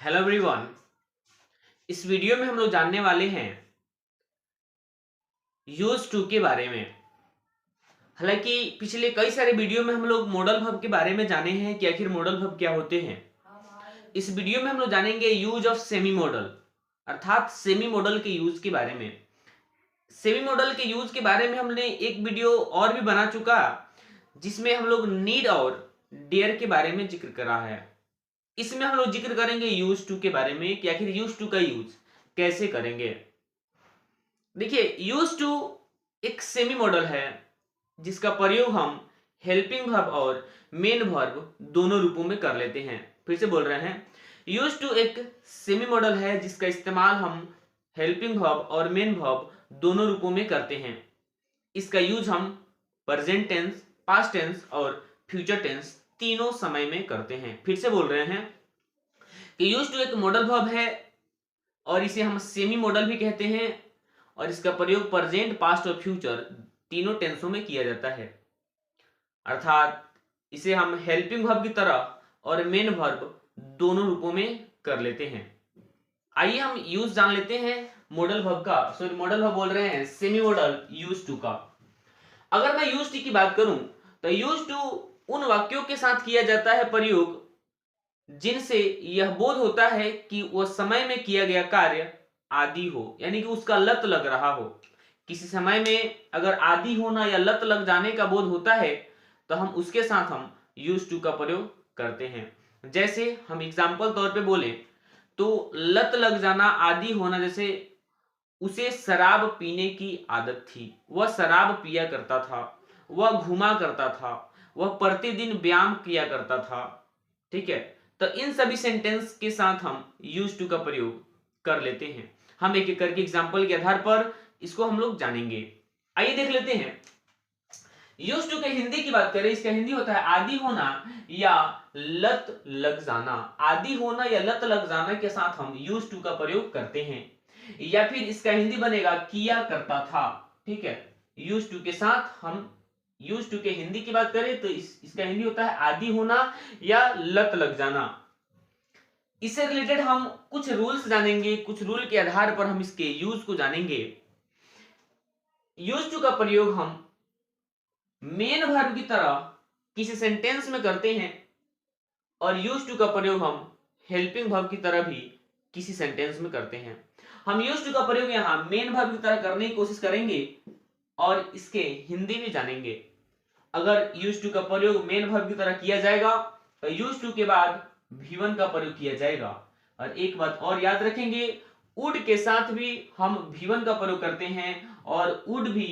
Hello everyone. इस video में हम लोग जानने वाले हैं यूज टू के बारे में। हालांकि पिछले कई सारे वीडियो में हम लोग मॉडल वर्ब के बारे में जाने हैं कि आखिर मॉडल वर्ब क्या होते हैं। इस वीडियो में हम लोग जानेंगे यूज ऑफ सेमी मॉडल, अर्थात सेमी मॉडल के यूज के बारे में। सेमी मॉडल के यूज के बारे में हमने एक वीडियो और भी बना चुका, जिसमें हम लोग नीड और डेयर के बारे में जिक्र करा है। इसमें हम लोग जिक्र करेंगे यूज टू के बारे में कि आखिर यूज टू का यूज कैसे करेंगे। देखिए, यूज टू एक सेमी मॉडल है जिसका प्रयोग हम हेल्पिंग वर्ब और मेन वर्ब दोनों रूपों में कर लेते हैं। फिर से बोल रहे हैं, यूज टू एक सेमी मॉडल है जिसका इस्तेमाल हम हेल्पिंग वर्ब और मेन वर्ब दोनों रूपों में करते हैं। इसका यूज हम प्रेजेंट टेंस, पास्ट टेंस और फ्यूचर टेंस तीनों समय में करते हैं। फिर से बोल रहे हैं कि यूज टू एक मॉडल वर्ब है और इसे हम सेमी मॉडल भी कहते हैं और इसका प्रयोग प्रेजेंट, पास्ट और फ्यूचर तीनों टेंसों में किया जाता है। अर्थात इसे हम हेल्पिंग वर्ब की तरह और मेन वर्ब दोनों रूपों में कर लेते हैं। आइए हम यूज जान लेते हैं मॉडल वर्ब का। सॉरी, मॉडल वर्ब बोल रहे हैं, सेमी मॉडल यूज टू का। अगर मैं यूज टू की बात करूं तो यूज टू उन वाक्यों के साथ किया जाता है प्रयोग जिनसे यह बोध होता है कि वह समय में किया गया कार्य आदि हो, यानी कि उसका लत लग रहा हो। किसी समय में अगर आदि होना या लत लग जाने का बोध होता है तो हम उसके साथ हम यूज टू का प्रयोग करते हैं। जैसे हम एग्जाम्पल तौर पे बोले तो लत लग जाना, आदि होना, जैसे उसे शराब पीने की आदत थी, वह शराब पिया करता था, वह घूमा करता था, वह प्रतिदिन व्यायाम किया करता था। ठीक है, तो इन सभी सेंटेंस के साथ हम यूज टू का प्रयोग कर लेते हैं। हम एक एक करके एग्जाम्पल के आधार पर इसको हम लोग जानेंगे। आइए देख लेते हैं। यूज टू के हिंदी की बात करें, इसका हिंदी होता है आदि होना या लत लग जाना। आदि होना या लत लग जाना के साथ हम यूज टू का प्रयोग करते हैं, या फिर इसका हिंदी बनेगा किया करता था। ठीक है, यूज टू के साथ हम यूज टू के हिंदी की बात करें तो इसका हिंदी होता है आदि होना या लत लग जाना। इससे रिलेटेड हम कुछ रूल्स जानेंगे, कुछ रूल के आधार पर हम इसके यूज को जानेंगे। यूज टू का प्रयोग हम मेन वर्ब की तरह किसी सेंटेंस में करते हैं और यूज टू का प्रयोग हम हेल्पिंग वर्ब की तरह भी किसी सेंटेंस में करते हैं। हम यूज टू का प्रयोग यहां मेन वर्ब की तरह करने की कोशिश करेंगे और इसके हिंदी भी जानेंगे। अगर यूज टू का प्रयोग मेन वर्ब की तरह किया जाएगा तो यूज टू के बाद V1 का प्रयोग किया जाएगा। और एक बात और याद रखेंगे, वुड के साथ भी हम V1 का प्रयोग करते हैं और वुड भी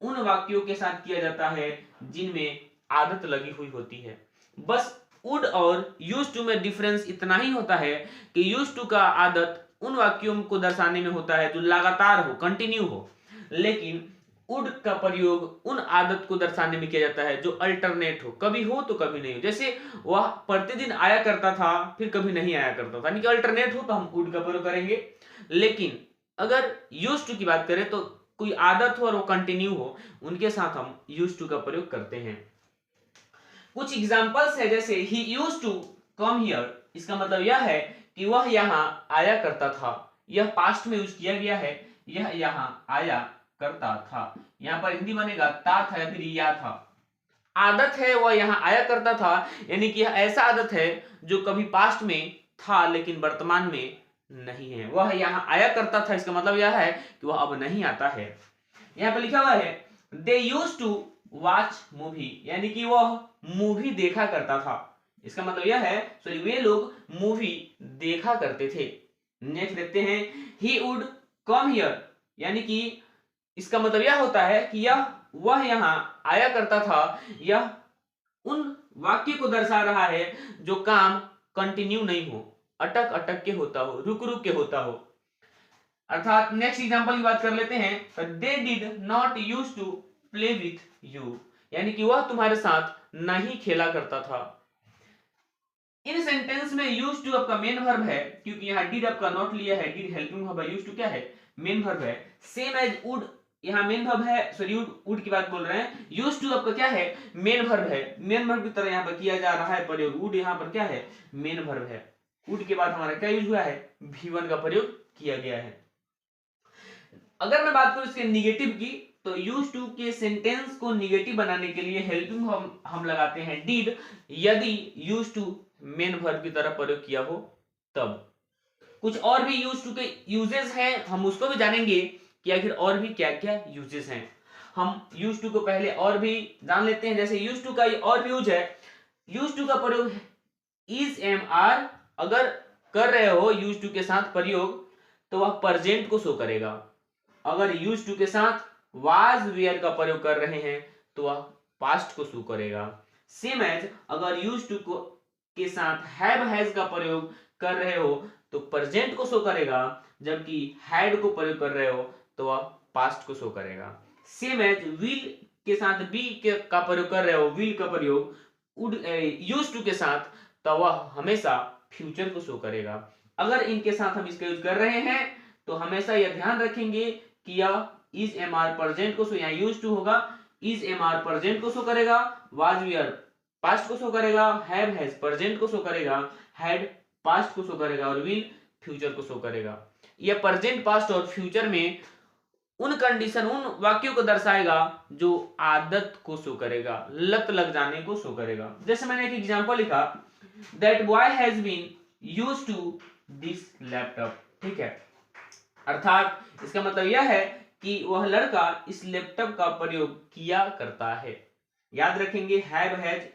उन वाक्यों के साथ किया जाता है जिनमें आदत लगी हुई होती है। बस वुड और यूज टू में डिफरेंस इतना ही होता है कि यूज टू का आदत उन वाक्यों को दर्शाने में होता है जो लगातार हो, कंटिन्यू हो, लेकिन वुड का प्रयोग उन आदत को दर्शाने में किया जाता है जो अल्टरनेट हो, कभी हो तो कभी नहीं हो। जैसे वह प्रतिदिन आया करता था फिर कभी नहीं आया करता था, यानी कि अल्टरनेट हो तो हम वुड का प्रयोग करेंगे। लेकिन अगर यूज टू की बात करें तो कोई आदत हो और वो कंटिन्यू हो, उनके साथ हम यूज टू का प्रयोग करते हैं। कुछ एग्जांपल्स है, जैसे he used to come here. इसका मतलब यह है कि वह यहाँ आया करता था। यह पास्ट में यूज किया गया है, यह यहाँ आया करता था। यहाँ पर हिंदी बनेगा ता था या फिर या था। आदत है वह यहाँ आया करता था, यानी कि यह ऐसा आदत है जो कभी पास्ट में था लेकिन वर्तमान में नहीं है। वह यहाँ आया करता था, इसका मतलब यह है कि वह अब नहीं आता है। यहाँ पर लिखा हुआ है they used to watch movie, यानी कि वह मूवी देखा करता था। इसका मतलब यह है, सॉरी, वे लोग मूवी देखा करते थे। नेक्स्ट देखते हैं, ही वुड कम हियर, यानी कि इसका मतलब यह होता है कि वह यहाँ आया करता था। यह उन वाक्य को दर्शा रहा है जो काम कंटिन्यू नहीं हो, अटक अटक के होता हो, रुक रुक के होता हो। अर्थात नेक्स्ट एग्जांपल की बात कर लेते हैं, they did not use to play with you, यानी कि वह तुम्हारे साथ नहीं खेला करता था। इन सेंटेंस में यूज टू आपका मेन वर्ब है, क्योंकि यहाँ डिड आपका नॉट लिया है, डिड हेल्पिंग वर्ब है, यूज टू क्या है, मेन वर्ब है। सेम एज वुड, यहाँ मेन वर्ब है, सॉरी वुड की बात बोल रहे हैं। यूज टू आपका क्या है, मेन वर्ब है, मेन वर्ब की तरह यहाँ पर किया जा रहा है प्रयोग। वुड यहाँ पर क्या है, मेन वर्ब है। वुड के बाद हमारा क्या यूज हुआ है, V1 का प्रयोग किया गया है। अगर मैं बात करूं इसके निगेटिव की, तो यूज टू के सेंटेंस को निगेटिव बनाने के लिए हेल्पिंग हम लगाते हैं डिड, यदि यूज टू मेन वर्ब की तरह प्रयोग किया हो तब। कुछ और भी यूज टू के यूजेस हैं, हम उसको भी जानेंगे कि आखिर और भी क्या क्या यूजेस हैं। हम यूज टू को पहले और भी जान लेते हैं। जैसे यूज टू का और भी यूज है, यूज टू का प्रयोग इज एम आर अगर कर रहे हो यूज टू के साथ प्रयोग तो वह प्रेजेंट को शो करेगा। अगर यूज टू के साथ वाज वेयर का प्रयोग कर रहे हैं तो वह पास्ट को शो करेगा। सेम एज अगर यूज टू को के साथ हैव हैज का प्रयोग कर रहे हो तो प्रेजेंट को शो करेगा, जबकि हैड को प्रयोग कर रहे हो तो वह पास्ट को शो करेगा। सेम एज विल के साथ बी का प्रयोग कर रहे हो, विल का प्रयोग वुड यूज टू के साथ तो वह हमेशा फ्यूचर को शो करेगा। अगर इनके साथ हम इसका यूज कर रहे हैं तो हमेशा यह ध्यान रखेंगे कि यह इज एम आर प्रेजेंट को शो, यहाँ यूज टू होगा इज एम आर प्रेजेंट को शो करेगा, वाज वेयर पास्ट को शो करेगा, हैव हैज प्रेजेंट को शो करेगा, हैड पास्ट को शो करेगा और विल फ्यूचर को शो करेगा। यह प्रेजेंट पास्ट और फ्यूचर में उन कंडीशन उन वाक्यों को दर्शाएगा जो आदत को शो करेगा, लत लग जाने को शो करेगा। जैसे मैंने एक एग्जांपल लिखा, that boy has been used to this laptop, ठीक है, अर्थात इसका मतलब यह है कि वह लड़का इस लैपटॉप का प्रयोग किया करता है। याद रखेंगे हैव हैज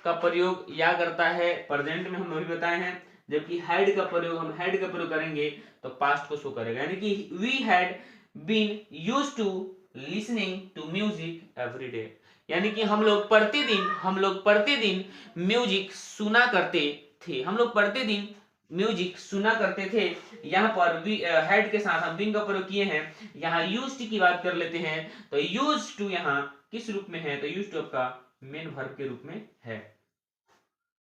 का प्रयोग या करता है प्रेजेंट में, हम अभी बताए हैं, जबकि हैड का प्रयोग हम हैड का प्रयोग करेंगे तो पास्ट को शो करेगा। यानी कि we had been used to listening to music every day, यानी कि हम लोग प्रतिदिन म्यूजिक सुना करते थे, हम लोग प्रतिदिन म्यूजिक सुना करते थे। यहाँ पर हैड के साथ हम बीन का प्रयोग किए हैं। यहाँ यूज्ड की बात कर लेते हैं तो यूज्ड टू यहाँ किस रूप में है, तो यूज्ड टू आपका मेन वर्ब के रूप में है।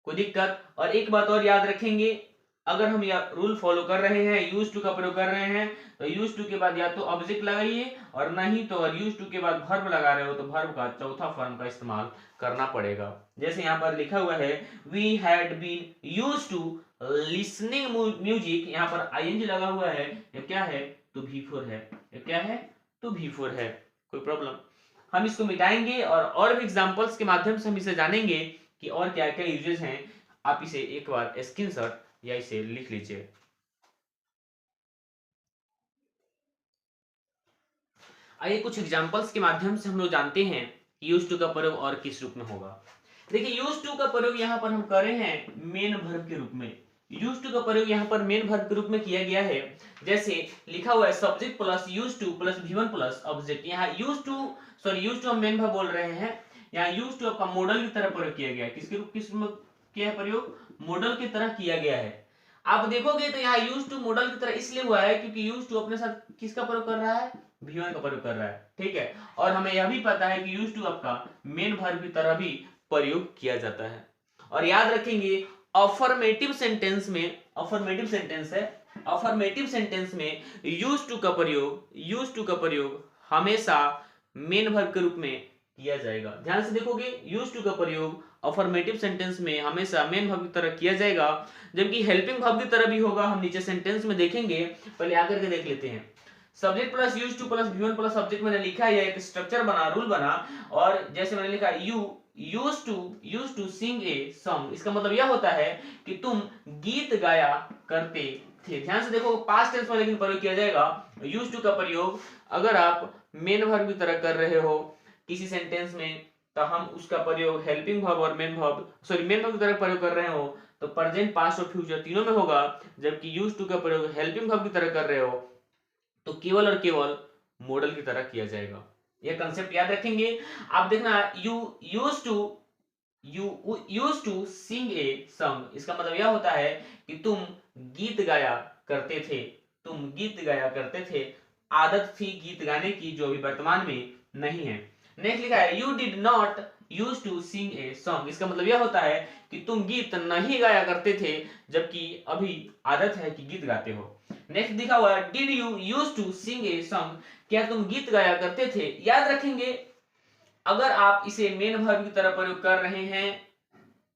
कोई दिक्कत? और एक बात और याद रखेंगे, अगर हम यह रूल फॉलो कर रहे हैं, यूज टू का प्रयोग कर रहे हैं, तो यूज टू के बाद या तो ऑब्जेक्ट लगाइए और नहीं तो अगर यूज टू के बाद वर्ब लगा रहे हो तो वर्ब का चौथा फॉर्म का इस्तेमाल करना पड़ेगा। जैसे यहाँ पर लिखा हुआ है we had been used to listening music, यहाँ पर आईएनजी लगा हुआ है, ये क्या है तो V4 है, ये क्या है तो V4 है। कोई प्रॉब्लम? हम इसको मिटाएंगे और भी एग्जांपल्स के माध्यम से हम इसे जानेंगे कि और क्या क्या यूजेस हैं। आप इसे एक बार स्क्रीनशॉट या इसे लिख लीजिए। आइए कुछ एग्जांपल्स के माध्यम से हम लोग जानते हैं कि यूज टू का प्रयोग और किस रूप में होगा। देखिए यूज टू का प्रयोग यहाँ पर हम कर रहे हैं मेन वर्ब के रूप में। यूज टू का प्रयोग यहाँ पर मेन वर्ब के रूप में किया गया है। जैसे लिखा हुआ है subject plus use two plus V1 plus object. यहाँ यूज टू हम मेन वर्ब बोल रहे हैं। यहाँ यूज टू आपका मॉडल की तरह प्रयोग किया गया है। किस रूप में किया है प्रयोग? मॉडल की तरह किया गया है। आप देखोगे तो यहाँ यूज टू मॉडल की तरह इसलिए हुआ है क्योंकि यूज टू अपने साथ किसका प्रयोग कर रहा है? V1 का प्रयोग कर रहा है, ठीक है। और हमें यह भी पता है कि यूज टू आपका मेन वर्ब की तरह भी प्रयोग किया जाता है। और याद रखेंगे अफर्मेटिव सेंटेंस में यूज टू का प्रयोग हमेशा मेन वर्ब के रूप में किया जाएगा। ध्यान से देखोगे यूज टू का प्रयोग अफर्मेटिव सेंटेंस में हमेशा मेन वर्ब की तरह किया जाएगा, जबकि हेल्पिंग वर्ब की तरह भी होगा। हम नीचे सेंटेंस में देखेंगे, पहले आकर के देख लेते हैं। Subject plus use two plus V1 plus subject मैंने लिखा है, एक स्ट्रक्चर बना, रूल बना। और जैसे मैंने लिखा use to sing a song, इसका मतलब यह होता है कि तुम गीत गाया करते थे। ध्यान से देखो पास्ट टेंस में लेकिन प्रयोग किया जाएगा यूज टू का प्रयोग। अगर आप मेन वर्ब की तरह कर रहे हो किसी सेंटेंस में तो हम उसका प्रयोग हेल्पिंग वर्ब और मेन वर्ब की तरह प्रयोग कर रहे हो तो प्रेजेंट पास्ट और फ्यूचर तीनों में होगा, जबकि यूज टू का प्रयोग हेल्पिंग वर्ब की तरह कर रहे हो तो केवल और केवल मॉडल की तरह किया जाएगा। यह कंसेप्ट याद रखेंगे। आप देखना use to sing a song, इसका मतलब यह होता है कि तुम गीत गाया करते थे, आदत थी गीत गाने की जो अभी वर्तमान में नहीं है। नेक्स्ट लिखा है you did not use to sing a song, इसका मतलब यह होता है कि तुम गीत नहीं गाया करते थे जबकि अभी आदत है कि गीत गाते हो। नेक्स्ट लिखा हुआ है did you use to sing a song, क्या तुम गीत गाया करते थे। याद रखेंगे अगर आप इसे मेन वर्ब की तरह प्रयोग कर रहे हैं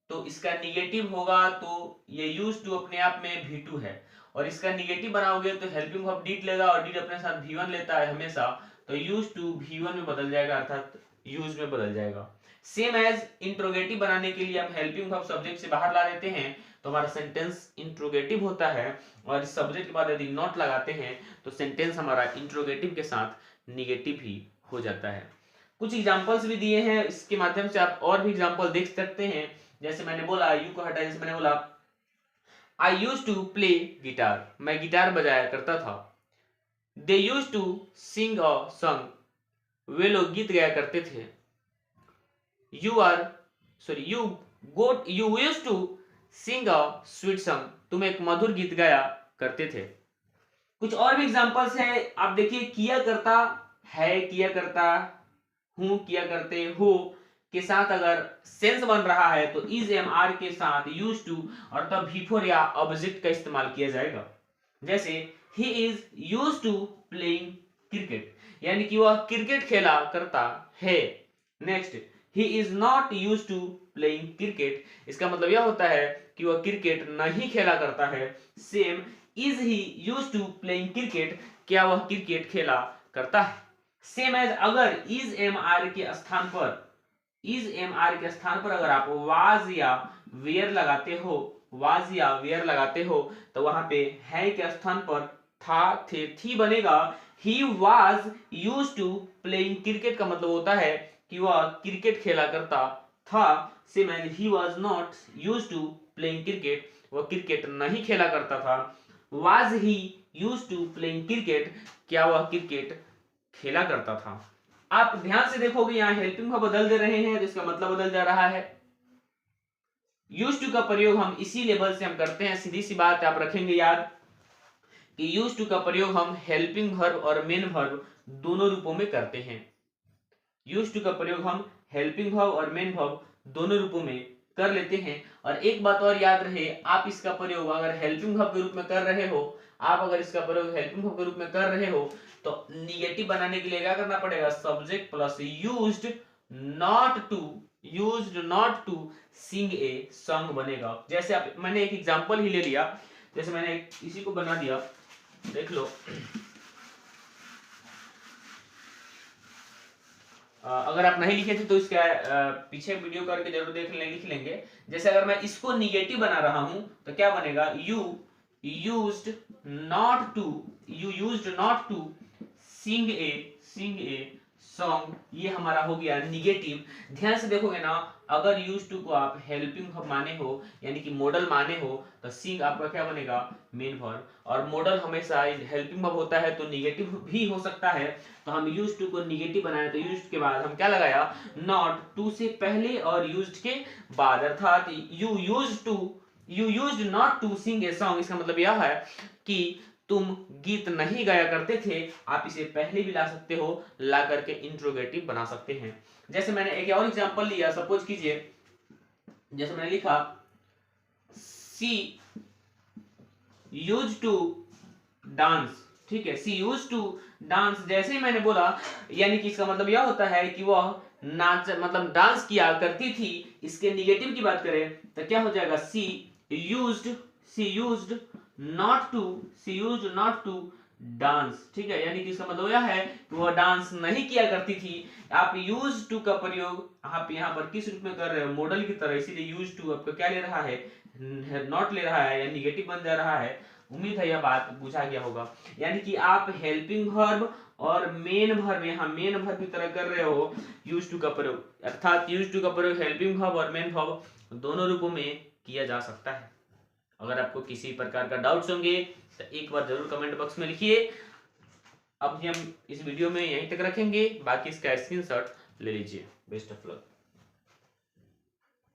तो इसका निगेटिव होगा तो ये यूज टू अपने आप में V2 है, और इसका निगेटिव बनाओगे तो हेल्पिंग वर्ब डिड लेगा, और डिड अपने साथ V1 लेता है हमेशा, तो यूज टू V1 में बदल जाएगा, अर्थात यूज में बदल जाएगा। सेम एज इंट्रोगेटिव बनाने के लिए हम हेल्पिंग वर्ब सब्जेक्ट से बाहर ला देते हैं तो हमारा सेंटेंस इंट्रोगेटिव होता है, और इस सब्जेक्ट के बाद यदि नॉट लगाते हैं तो सेंटेंस हमारा इंट्रोगेटिव के साथ निगेटिव ही हो जाता है। कुछ एग्जांपल्स भी दिए हैं, इसके माध्यम से आप और भी एग्जांपल देख सकते हैं। जैसे मैंने बोला यू को हटाया, जैसे मैंने बोला I use to play guitar, मैं गिटार बजाया करता था। They use to sing a song, वे लोग गीत गाया करते थे। You use to sing a sweet song, तुम एक मधुर गीत गाया करते थे। कुछ और भी एग्जांपल्स हैं, आप देखिए किया करता है, किया करता हूं, किया करते हो के साथ अगर सेंस बन रहा है तो इज एम आर के साथ यूज टू और तब बिफोर या ऑब्जेक्ट का इस्तेमाल किया जाएगा। जैसे ही is use to playing cricket, यानी कि वह क्रिकेट खेला करता है। Next, he is not use to playing cricket, इसका मतलब यह होता है कि वह क्रिकेट नहीं खेला करता है। Same, is he use to playing cricket, क्या वह क्रिकेट खेला करता है। सेम एज अगर इज एम आर के स्थान पर, इज एम आर के स्थान पर अगर आप वाज या वेयर लगाते हो, वाज या वेयर लगाते हो तो वहां पे है के स्थान पर था थे थी बनेगा। He was use to playing cricket का मतलब होता है कि वह क्रिकेट खेला करता था। Same as he was not use to playing cricket, वह क्रिकेट नहीं खेला करता था। Was he use to playing cricket, क्या वह क्रिकेट खेला करता था। आप ध्यान से देखोगे यहाँ हेल्पिंग वर्ब बदल दे रहे हैं तो इसका मतलब बदल जा रहा है। यूज टू का प्रयोग हम इसी लेवल से हम करते हैं, सीधी सी बात आप रखेंगे याद कि यूज टू का प्रयोग हम हेल्पिंग वर्ब और मेन वर्ब दोनों रूपों में करते हैं। यूज टू का प्रयोग हम हेल्पिंग वर्ब और मेन वर्ब दोनों रूपों में कर लेते हैं। और एक बात और याद रहे, आप इसका प्रयोग अगर हेल्पिंग वर्ब के रूप में कर रहे हो, आप अगर इसका प्रयोग हेल्पिंग वर्ब के रूप में कर रहे हो तो निगेटिव बनाने के लिए क्या करना पड़ेगा, subject plus used not to sing a song बनेगा। जैसे आप, मैंने एक एग्जांपल ही ले लिया, जैसे मैंने इसी को बना दिया, देख लो। अगर आप नहीं लिखे थे तो इसका पीछे वीडियो करके जरूर लिख लेंगे। जैसे अगर मैं इसको निगेटिव बना रहा हूं तो क्या बनेगा, you used not to sing a song, ये हमारा हो गया निगेटिव। ध्यान से देखोगे ना, अगर यूज टू को आप हेल्पिंग वर्ब माने हो यानी कि मॉडल माने हो तो सिंग आपका क्या बनेगा, मेन वर्ब। और मॉडल हमेशा हेल्पिंग वर्ब होता है तो निगेटिव भी हो सकता है। तो हम यूज टू को निगेटिव बनाए तो यूज के बाद हम क्या लगाया, नॉट, टू से पहले और यूज्ड के बाद, अर्थात you used not to sing a song, इसका मतलब यह है कि तुम गीत नहीं गाया करते थे। आप इसे पहले भी ला सकते हो, ला करके इंट्रोगेटिव बना सकते हैं। जैसे मैंने एक और एग्जांपल लिया, सपोज कीजिए, जैसे मैंने लिखा सी यूज्ड टू डांस, ठीक है, सी यूज्ड टू डांस, जैसे ही मैंने बोला यानी कि इसका मतलब यह होता है कि वह नाच मतलब डांस किया करती थी। इसके निगेटिव की बात करें तो क्या हो जाएगा, सी यूज्ड नॉट टू डांस, ठीक है, यानी कि इसका मतलब यह है कि वह डांस नहीं किया करती थी। आप यूज टू का प्रयोग आप यहाँ पर किस रूप में कर रहे हो, मॉडल की तरह, इसीलिए यूज टू आपका क्या ले रहा है, नॉट ले रहा है या निगेटिव बन जा रहा है। उम्मीद है यह बात बुझा गया होगा। यानी कि आप हेल्पिंग वर्ब और मेन वर्ब, यहाँ मेन वर्ब की तरह कर रहे हो यूज टू का प्रयोग, अर्थात यूज टू का प्रयोग हेल्पिंग वर्ब और मेन वर्ब दोनों रूपों में किया जा सकता है। अगर आपको किसी प्रकार का डाउट्स होंगे तो एक बार जरूर कमेंट बॉक्स में लिखिए। अब हम इस वीडियो में यहीं तक रखेंगे, बाकी इसका स्क्रीनशॉट ले लीजिए। Best of luck.